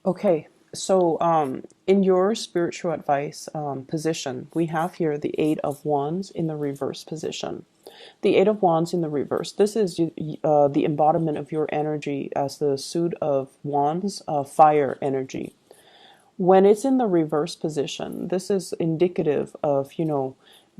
Okay, so in your spiritual advice position, we have here the Eight of Wands in the reverse position. The Eight of Wands in the reverse. This is the embodiment of your energy as the suit of Wands, fire energy. When it's in the reverse position, this is indicative of,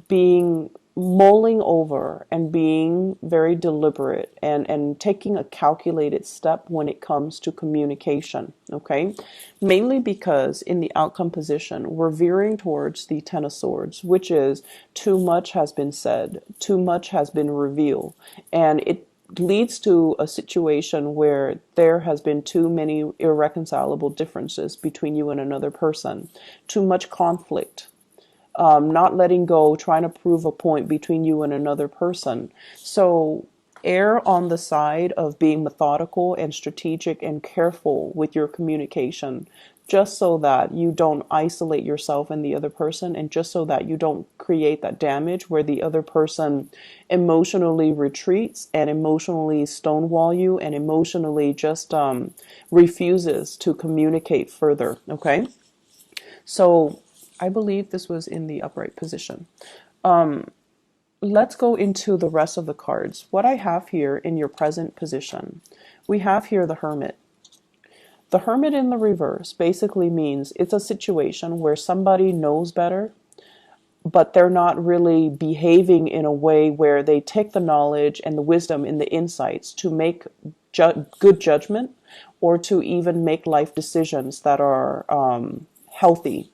being mulling over and being very deliberate and taking a calculated step when it comes to communication. Okay, mainly because in the outcome position we're veering towards the Ten of Swords, which is too much has been said, too much has been revealed, and it leads to a situation where there has been too many irreconcilable differences between you and another person, too much conflict, not letting go, trying to prove a point between you and another person. So err on the side of being methodical and strategic and careful with your communication, just so that you don't isolate yourself and the other person, and just so that you don't create that damage where the other person emotionally retreats and emotionally stonewall you and emotionally just refuses to communicate further. Okay, so I believe this was in the upright position. Let's go into the rest of the cards. What I have here in your present position, we have here the Hermit. The Hermit in the reverse basically means it's a situation where somebody knows better, but they're not really behaving in a way where they take the knowledge and the wisdom and the insights to make good judgment, or to even make life decisions that are healthy.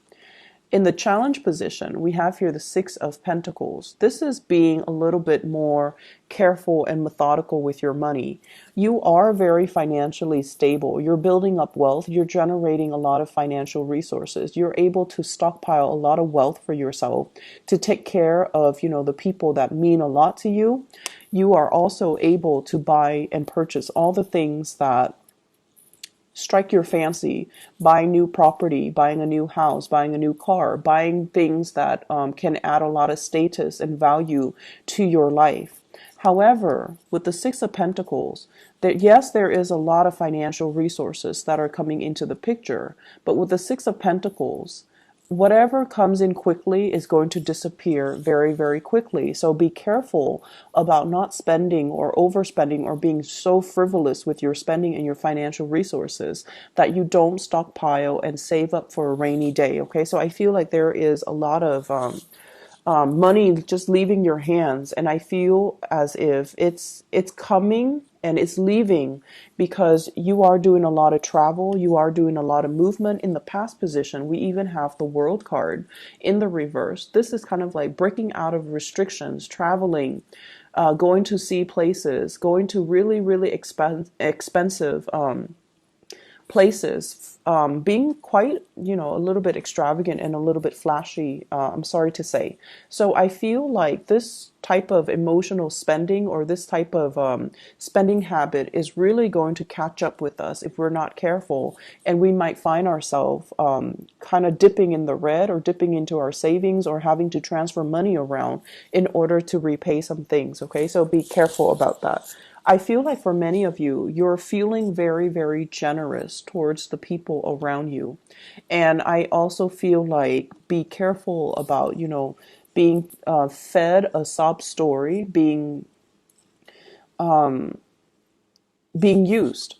In the challenge position, we have here the Six of Pentacles. This is being a little bit more careful and methodical with your money. You are very financially stable. You're building up wealth. You're generating a lot of financial resources. You're able to stockpile a lot of wealth for yourself to take care of, the people that mean a lot to you. You are also able to buy and purchase all the things that strike your fancy, buying new property, buying a new house, buying a new car, buying things that can add a lot of status and value to your life. However, with the Six of Pentacles, yes, there is a lot of financial resources that are coming into the picture, but with the Six of Pentacles, whatever comes in quickly is going to disappear very, very quickly. So be careful about not spending or overspending or being so frivolous with your spending and your financial resources that you don't stockpile and save up for a rainy day. Okay, so I feel like there is a lot of money just leaving your hands, and I feel as if it's coming and it's leaving because you are doing a lot of travel, you are doing a lot of movement. In the past position, we even have the World card in the reverse. This is kind of like breaking out of restrictions, traveling, going to see places, going to really, really expensive places, being quite, a little bit extravagant and a little bit flashy, I'm sorry to say. So I feel like this type of emotional spending, or this type of spending habit, is really going to catch up with us if we're not careful. And we might find ourselves kind of dipping in the red, or dipping into our savings, or having to transfer money around in order to repay some things. Okay, so be careful about that. I feel like for many of you, you're feeling very, very generous towards the people around you. And I also feel like be careful about, being fed a sob story, being used.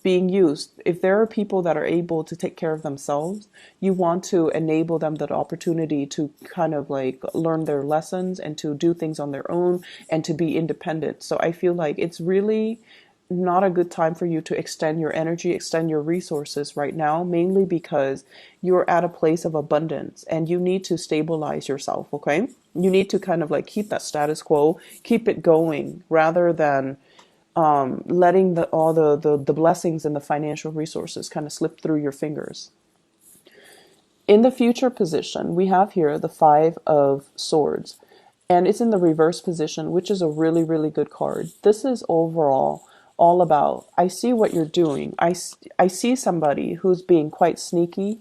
Being used. If there are people that are able to take care of themselves, you want to enable them that opportunity to kind of like learn their lessons and to do things on their own and to be independent. So I feel like it's really not a good time for you to extend your energy, extend your resources right now, mainly because you're at a place of abundance and you need to stabilize yourself, okay? You need to kind of like keep that status quo, keep it going, rather than letting all the blessings and the financial resources kind of slip through your fingers. In the future position, we have here the Five of Swords, and it's in the reverse position, which is a really, really good card. This is overall all about, I see what you're doing. I see somebody who's being quite sneaky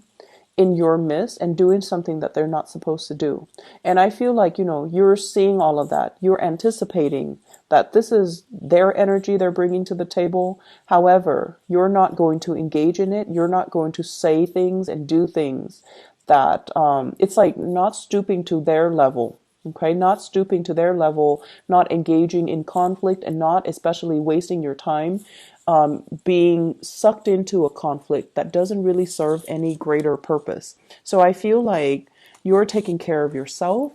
in your midst and doing something that they're not supposed to do. And I feel like, you're seeing all of that. You're anticipating that this is their energy they're bringing to the table. However, you're not going to engage in it. You're not going to say things and do things that it's like not stooping to their level. Okay, not stooping to their level, not engaging in conflict, and not especially wasting your time being sucked into a conflict that doesn't really serve any greater purpose. So I feel like you're taking care of yourself,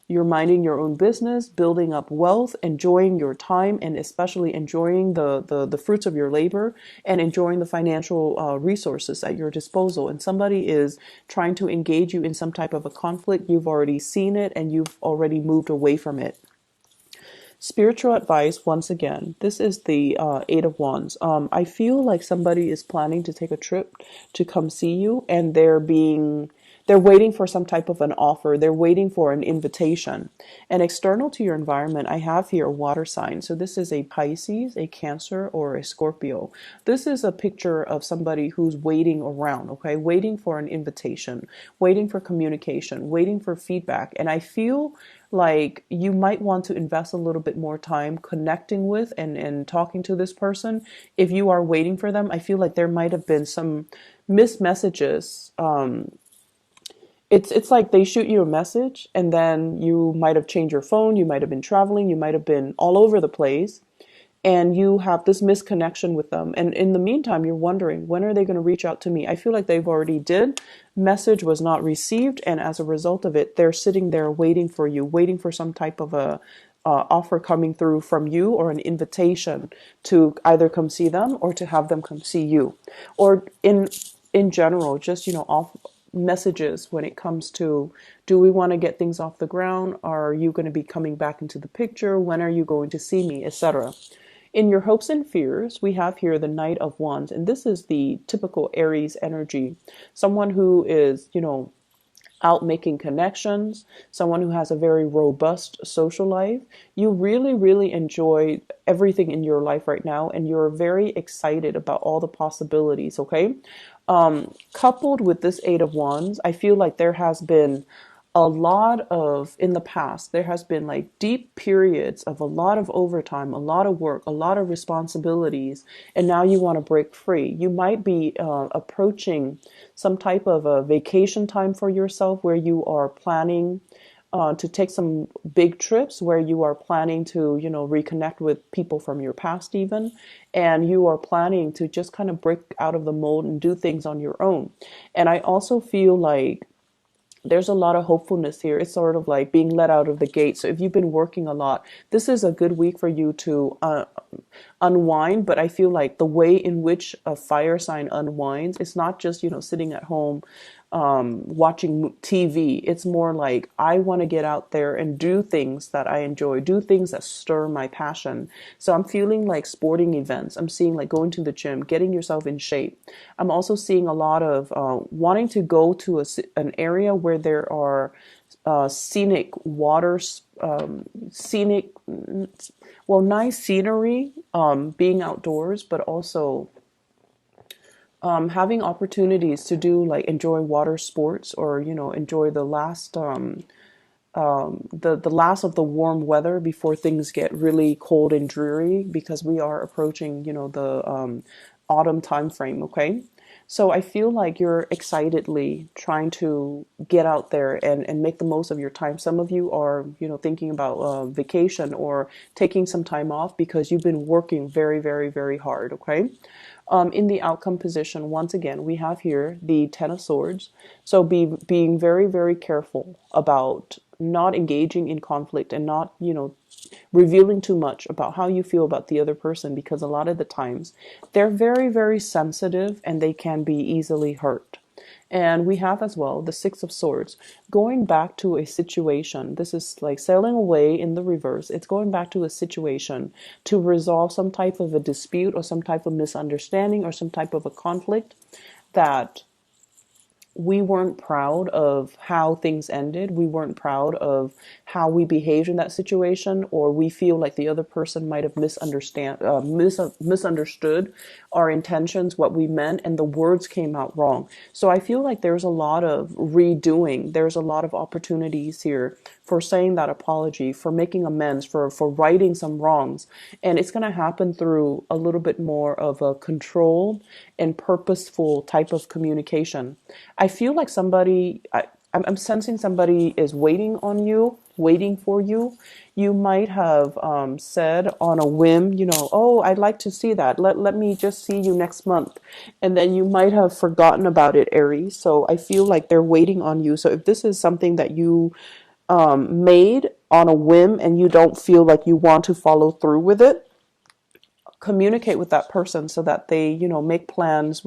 you're minding your own business, building up wealth, enjoying your time, and especially enjoying the fruits of your labor and enjoying the financial resources at your disposal. And somebody is trying to engage you in some type of a conflict. You've already seen it and you've already moved away from it. Spiritual advice, once again, this is the Eight of Wands. I feel like somebody is planning to take a trip to come see you, and they're waiting for some type of an offer. They're waiting for an invitation. And external to your environment, I have here a water sign. So this is a Pisces, a Cancer, or a Scorpio. This is a picture of somebody who's waiting around, okay? Waiting for an invitation, waiting for communication, waiting for feedback. And I feel like you might want to invest a little bit more time connecting with and talking to this person. If you are waiting for them, I feel like there might have been some missed messages. It's like they shoot you a message and then you might have changed your phone, you might have been traveling, you might have been all over the place, and you have this misconnection with them. And in the meantime, you're wondering, when are they going to reach out to me? I feel like they've already did. Message was not received, and as a result of it, they're sitting there waiting for you, waiting for some type of a offer coming through from you, or an invitation to either come see them or to have them come see you, or in general, just off messages when it comes to, do we want to get things off the ground? Are you going to be coming back into the picture? When are you going to see me, etc.? In your hopes and fears, we have here the Knight of Wands, and this is the typical Aries energy. Someone who is, out making connections, someone who has a very robust social life. You really, really enjoy everything in your life right now, and you're very excited about all the possibilities, okay? Coupled with this Eight of Wands, I feel like there has been a lot of, in the past, there has been like deep periods of a lot of overtime, a lot of work, a lot of responsibilities, and now you want to break free. You might be approaching some type of a vacation time for yourself, where you are planning to take some big trips, where you are planning to, reconnect with people from your past even, and you are planning to just kind of break out of the mold and do things on your own. And I also feel like there's a lot of hopefulness here. It's sort of like being let out of the gate. So if you've been working a lot, this is a good week for you to unwind. But I feel like the way in which a fire sign unwinds, it's not just, sitting at home watching TV. It's more like, I want to get out there and do things that I enjoy, do things that stir my passion. So I'm feeling like sporting events. I'm seeing like going to the gym, getting yourself in shape. I'm also seeing a lot of wanting to go to an area where there are scenic waters, nice scenery, being outdoors, but also having opportunities to do, like, enjoy water sports, or enjoy the last the last of the warm weather before things get really cold and dreary, because we are approaching the autumn time frame. Okay, so I feel like you're excitedly trying to get out there and make the most of your time. Some of you are thinking about vacation or taking some time off because you've been working very, very, very hard. Okay. In the outcome position, once again, we have here the Ten of Swords. So being very, very careful about not engaging in conflict and not, revealing too much about how you feel about the other person, because a lot of the times they're very, very sensitive and they can be easily hurt. And we have as well the Six of Swords, going back to a situation. This is like sailing away in the reverse. It's going back to a situation to resolve some type of a dispute or some type of misunderstanding or some type of a conflict that we weren't proud of how things ended. We weren't proud of how we behaved in that situation, or we feel like the other person might have misunderstood our intentions, what we meant, and the words came out wrong. So I feel like there's a lot of redoing. There's a lot of opportunities here for saying that apology, for making amends, for righting some wrongs. And it's going to happen through a little bit more of a controlled and purposeful type of communication. I feel like I'm sensing somebody is waiting on you, waiting for you. You might have said on a whim, oh, I'd like to see that. Let me just see you next month. And then you might have forgotten about it, Aries. So I feel like they're waiting on you. So if this is something that you made on a whim and you don't feel like you want to follow through with it, communicate with that person so that they, make plans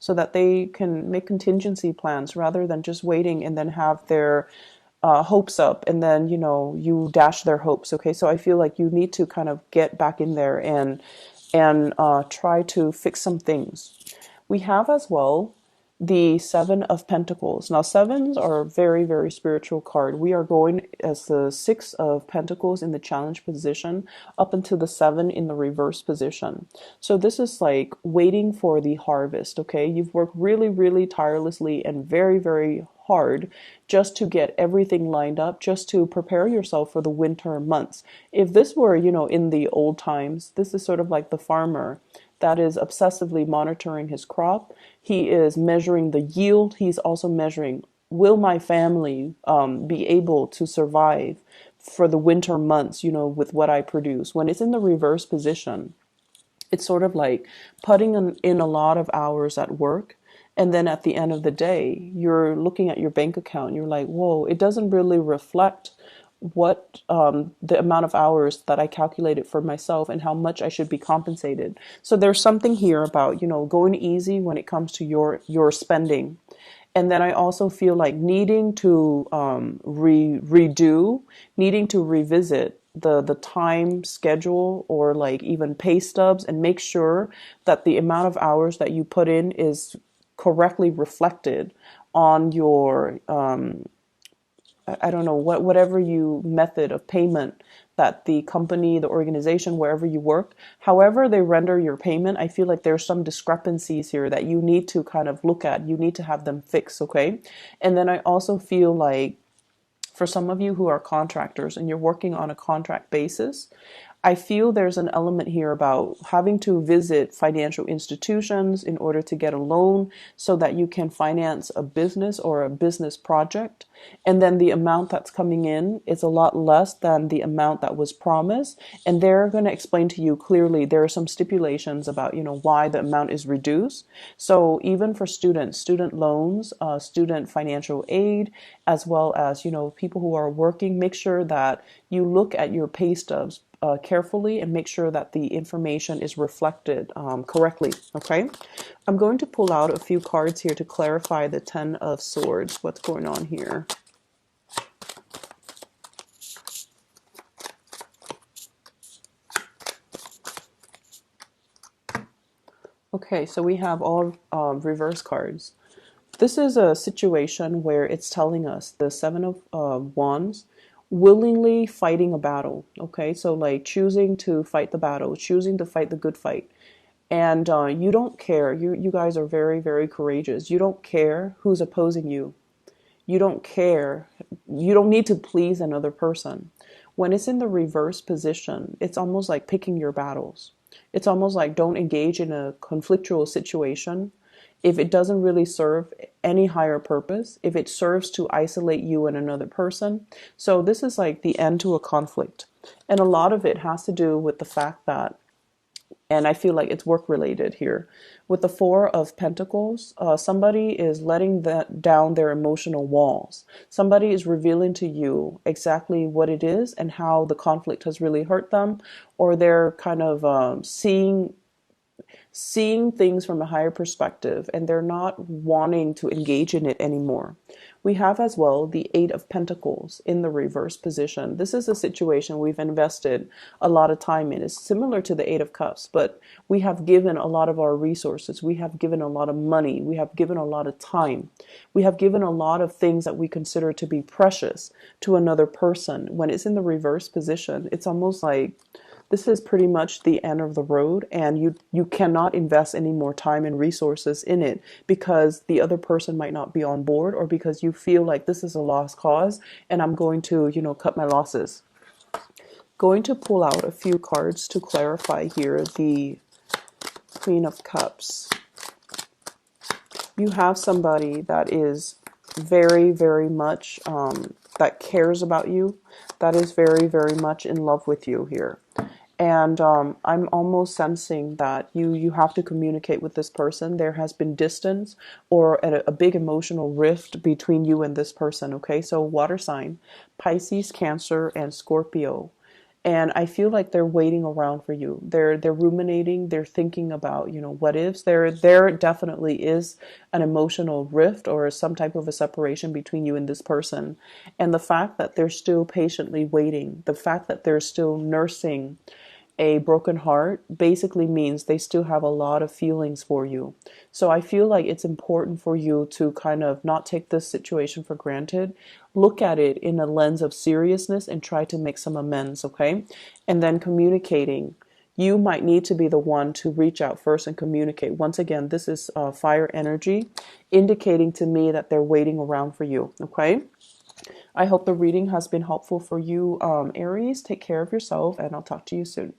so that they can make contingency plans rather than just waiting and then have their hopes up and then, you dash their hopes. Okay. So I feel like you need to kind of get back in there and try to fix some things. We have as well the Seven of Pentacles. Now, sevens are a very, very spiritual card. We are going as the Six of Pentacles in the challenge position up into the Seven in the reverse position. So this is like waiting for the harvest, okay? You've worked really, really tirelessly and very, very hard just to get everything lined up, just to prepare yourself for the winter months. If this were, in the old times, this is sort of like the farmer that is obsessively monitoring his crop. He is measuring the yield. He's also measuring, will my family be able to survive for the winter months, with what I produce? When it's in the reverse position, it's sort of like putting in a lot of hours at work. And then at the end of the day, you're looking at your bank account. You're like, whoa, it doesn't really reflect what the amount of hours that I calculated for myself and how much I should be compensated. So there's something here about, going easy when it comes to your spending. And then I also feel like needing to redo, needing to revisit the time schedule or like even pay stubs and make sure that the amount of hours that you put in is correctly reflected on your I don't know, whatever you method of payment that the company, the organization, wherever you work, however they render your payment, I feel like there's some discrepancies here that you need to kind of look at. You need to have them fixed, okay? And then I also feel like for some of you who are contractors and you're working on a contract basis, I feel there's an element here about having to visit financial institutions in order to get a loan so that you can finance a business or a business project. And then the amount that's coming in is a lot less than the amount that was promised. And they're going to explain to you clearly there are some stipulations about, why the amount is reduced. So even for students, student loans, student financial aid, as well as, people who are working, make sure that you look at your pay stubs carefully and make sure that the information is reflected correctly. Okay, I'm going to pull out a few cards here to clarify the Ten of Swords. What's going on here? Okay, so we have all reverse cards. This is a situation where it's telling us the Seven of Wands willingly fighting a battle. Okay, so like choosing to fight the battle, choosing to fight the good fight. And you don't care. You guys are very, very courageous. You don't care who's opposing you. You don't care. You don't need to please another person. When it's in the reverse position, it's almost like picking your battles. It's almost like don't engage in a conflictual situation if it doesn't really serve any higher purpose, if it serves to isolate you and another person. So this is like the end to a conflict. And a lot of it has to do with the fact that, and I feel like it's work related here. With the Four of Pentacles, somebody is letting down their emotional walls. Somebody is revealing to you exactly what it is and how the conflict has really hurt them, or they're kind of seeing seeing things from a higher perspective, and they're not wanting to engage in it anymore. We have as well the Eight of Pentacles in the reverse position. This is a situation we've invested a lot of time in. It's similar to the Eight of Cups, but we have given a lot of our resources. We have given a lot of money. We have given a lot of time. We have given a lot of things that we consider to be precious to another person. When it's in the reverse position, it's almost like this is pretty much the end of the road, and you cannot invest any more time and resources in it because the other person might not be on board, or because you feel like this is a lost cause and I'm going to, cut my losses. Going to pull out a few cards to clarify here the Queen of Cups. You have somebody that is very, very much that cares about you, that is very, very much in love with you here. And I'm almost sensing that you have to communicate with this person. There has been distance or a big emotional rift between you and this person, okay? So water sign, Pisces, Cancer, and Scorpio. And I feel like they're waiting around for you. They're ruminating. They're thinking about, what ifs. There definitely is an emotional rift or some type of a separation between you and this person. And the fact that they're still patiently waiting, the fact that they're still nursing a broken heart basically means they still have a lot of feelings for you. So I feel like it's important for you to kind of not take this situation for granted. Look at it in a lens of seriousness and try to make some amends, okay? And then communicating. You might need to be the one to reach out first and communicate. Once again, this is fire energy, indicating to me that they're waiting around for you, okay? I hope the reading has been helpful for you, Aries. Take care of yourself, and I'll talk to you soon.